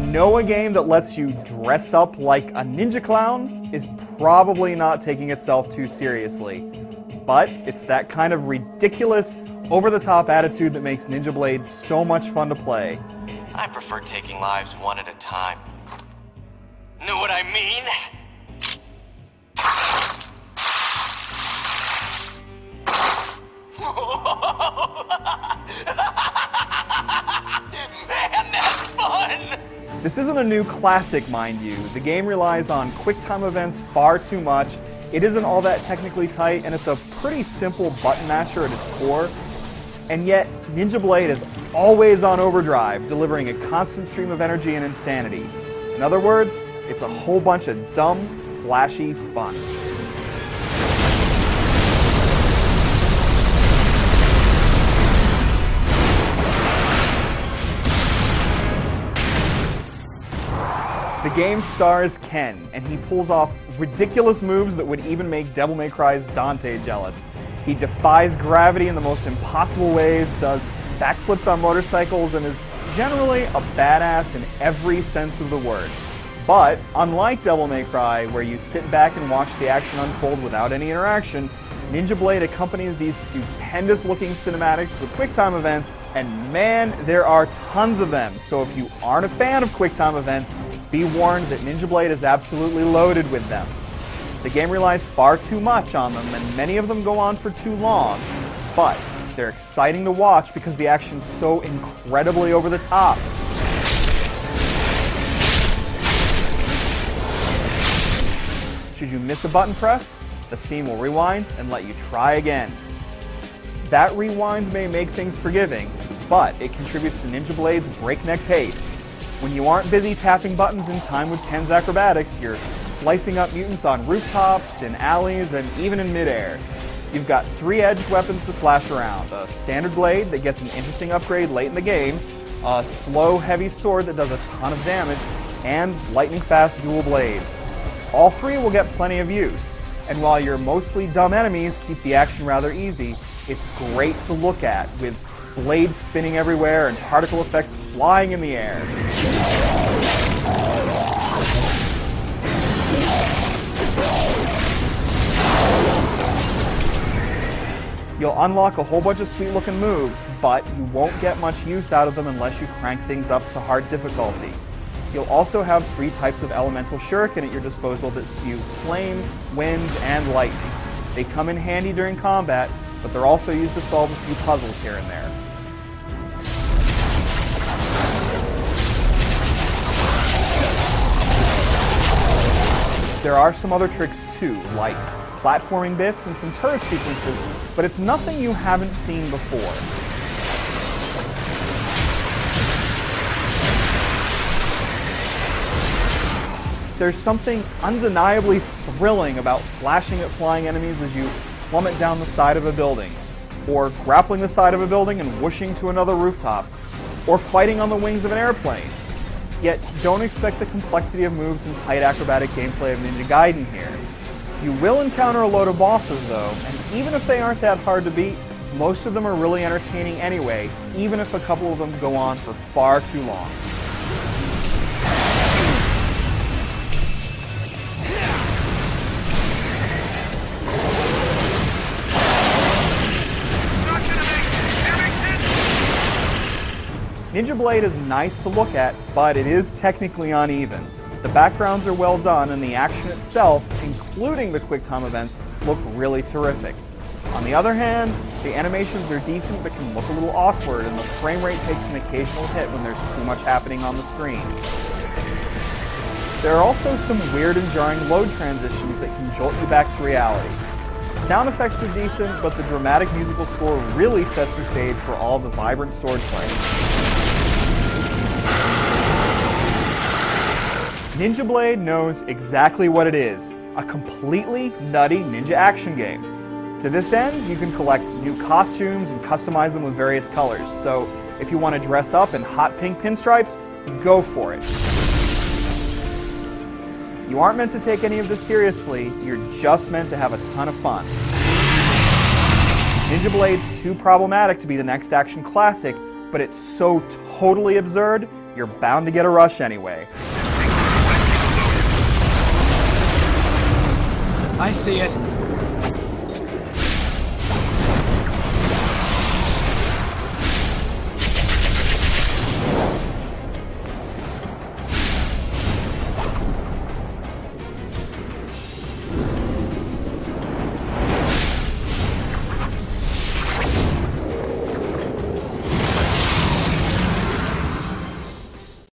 know a game that lets you dress up like a ninja clown is probably not taking itself too seriously. But it's that kind of ridiculous, over-the-top attitude that makes Ninja Blade so much fun to play. I prefer taking lives one at a time. Know what I mean? Man, that's fun! This isn't a new classic, mind you. The game relies on quick-time events far too much. It isn't all that technically tight, and it's a pretty simple button masher at its core. And yet, Ninja Blade is always on overdrive, delivering a constant stream of energy and insanity. In other words, it's a whole bunch of dumb, flashy fun. The game stars Ken, and he pulls off ridiculous moves that would even make Devil May Cry's Dante jealous. He defies gravity in the most impossible ways, does backflips on motorcycles, and is generally a badass in every sense of the word. But, unlike Devil May Cry, where you sit back and watch the action unfold without any interaction, Ninja Blade accompanies these stupendous-looking cinematics with QuickTime events, and man, there are tons of them. So if you aren't a fan of QuickTime events, be warned that Ninja Blade is absolutely loaded with them. The game relies far too much on them, and many of them go on for too long, but they're exciting to watch because the action's so incredibly over the top. Should you miss a button press, the scene will rewind and let you try again. That rewind may make things forgiving, but it contributes to Ninja Blade's breakneck pace. When you aren't busy tapping buttons in time with Ken's acrobatics, you're slicing up mutants on rooftops, in alleys, and even in midair. You've got 3 edged weapons to slash around: a standard blade that gets an interesting upgrade late in the game, a slow, heavy sword that does a ton of damage, and lightning-fast dual blades. All 3 will get plenty of use, and while your mostly dumb enemies keep the action rather easy, it's great to look at, with blades spinning everywhere and particle effects flying in the air. You'll unlock a whole bunch of sweet-looking moves, but you won't get much use out of them unless you crank things up to hard difficulty. You'll also have 3 types of elemental shuriken at your disposal that spew flame, wind, and lightning. They come in handy during combat, but they're also used to solve a few puzzles here and there. There are some other tricks too, like platforming bits and some turret sequences, but it's nothing you haven't seen before. There's something undeniably thrilling about slashing at flying enemies as you plummet down the side of a building, or grappling the side of a building and whooshing to another rooftop, or fighting on the wings of an airplane. Yet, don't expect the complexity of moves and tight acrobatic gameplay of Ninja Gaiden here. You will encounter a load of bosses though, and even if they aren't that hard to beat, most of them are really entertaining anyway, even if a couple of them go on for far too long. Ninja Blade is nice to look at, but it is technically uneven. The backgrounds are well done, and the action itself, including the QuickTime events, look really terrific. On the other hand, the animations are decent but can look a little awkward, and the frame rate takes an occasional hit when there's too much happening on the screen. There are also some weird and jarring load transitions that can jolt you back to reality. Sound effects are decent, but the dramatic musical score really sets the stage for all the vibrant swordplay. Ninja Blade knows exactly what it is, a completely nutty ninja action game. To this end, you can collect new costumes and customize them with various colors, so if you want to dress up in hot pink pinstripes, go for it. You aren't meant to take any of this seriously, you're just meant to have a ton of fun. Ninja Blade's too problematic to be the next action classic, but it's so totally absurd, you're bound to get a rush anyway. I see it.